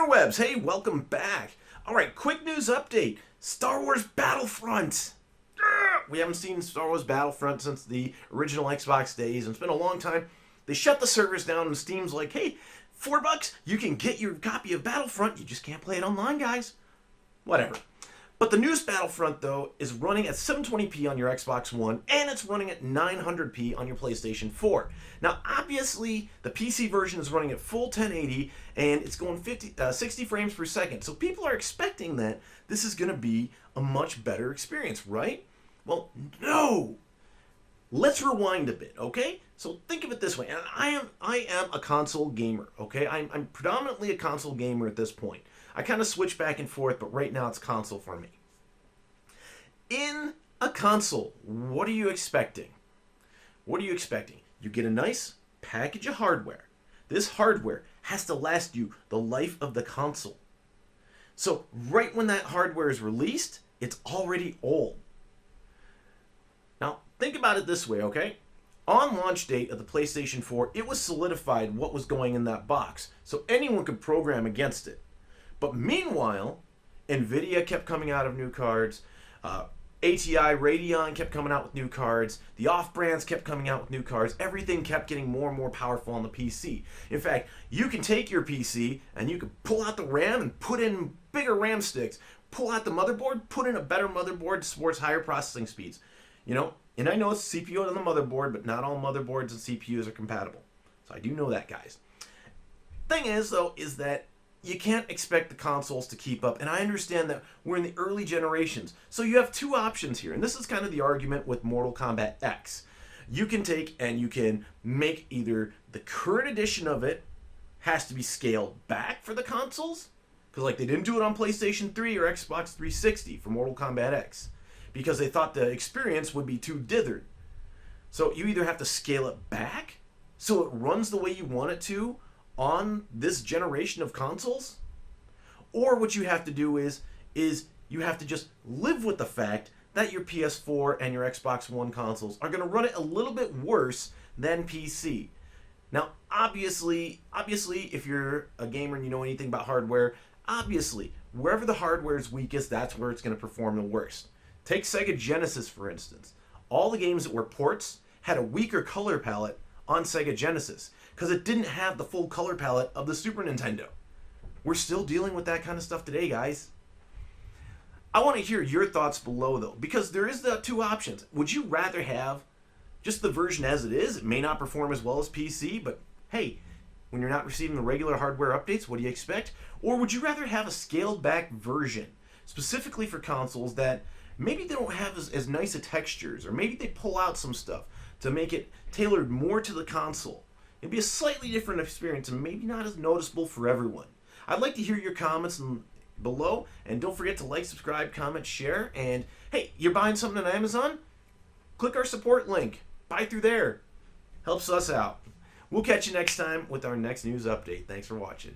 interwebs, hey, welcome back. Alright, quick news update. Star Wars Battlefront. We haven't seen Star Wars Battlefront since the original Xbox days, and it's been a long time. They shut the servers down, and Steam's like, hey, $4, you can get your copy of Battlefront. You just can't play it online, guys. Whatever. But the newest Battlefront, though, is running at 720p on your Xbox One, and it's running at 900p on your PlayStation 4. Now, obviously, the PC version is running at full 1080, and it's going 60 frames per second. So people are expecting that this is going to be a much better experience, right? Well, no! Let's rewind a bit, okay? So think of it this way, and I am a console gamer, okay? I'm predominantly a console gamer at this point. I kind of switch back and forth, but right now it's console for me. In a console, what are you expecting? What are you expecting? You get a nice package of hardware. This hardware has to last you the life of the console. So right when that hardware is released, it's already old. Now, think about it this way, okay? On launch date of the PlayStation 4, it was solidified what was going in that box, so anyone could program against it. But meanwhile, NVIDIA kept coming out of new cards, ATI, Radeon kept coming out with new cards, the off-brands kept coming out with new cards, everything kept getting more and more powerful on the PC. In fact, you can take your PC and you can pull out the RAM and put in bigger RAM sticks, pull out the motherboard, put in a better motherboard that supports higher processing speeds. You know, and I know it's CPU on the motherboard, but not all motherboards and CPUs are compatible. So I do know that, guys. Thing is, though, is that you can't expect the consoles to keep up, and I understand that we're in the early generations. So you have two options here, and this is kind of the argument with Mortal Kombat X. You can take and you can make either the current edition of it has to be scaled back for the consoles, because like they didn't do it on PlayStation 3 or Xbox 360 for Mortal Kombat X, because they thought the experience would be too dithered. So you either have to scale it back so it runs the way you want it to on this generation of consoles, or what you have to do is you have to just live with the fact that your PS4 and your Xbox One consoles are going to run it a little bit worse than PC. Now, obviously, if you're a gamer and you know anything about hardware, obviously, wherever the hardware is weakest, that's where it's going to perform the worst. Take Sega Genesis, for instance. All the games that were ports had a weaker color palette on Sega Genesis, because it didn't have the full color palette of the Super Nintendo. We're still dealing with that kind of stuff today, guys. I want to hear your thoughts below, though, because there is the two options. Would you rather have just the version as it is? It may not perform as well as PC, but hey, when you're not receiving the regular hardware updates, what do you expect? Or would you rather have a scaled back version, specifically for consoles that maybe they don't have as nice a textures, or maybe they pull out some stuff to make it tailored more to the console? It'd be a slightly different experience and maybe not as noticeable for everyone. I'd like to hear your comments below, and don't forget to like, subscribe, comment, share, and hey, you're buying something on Amazon? Click our support link. Buy through there. Helps us out. We'll catch you next time with our next news update. Thanks for watching.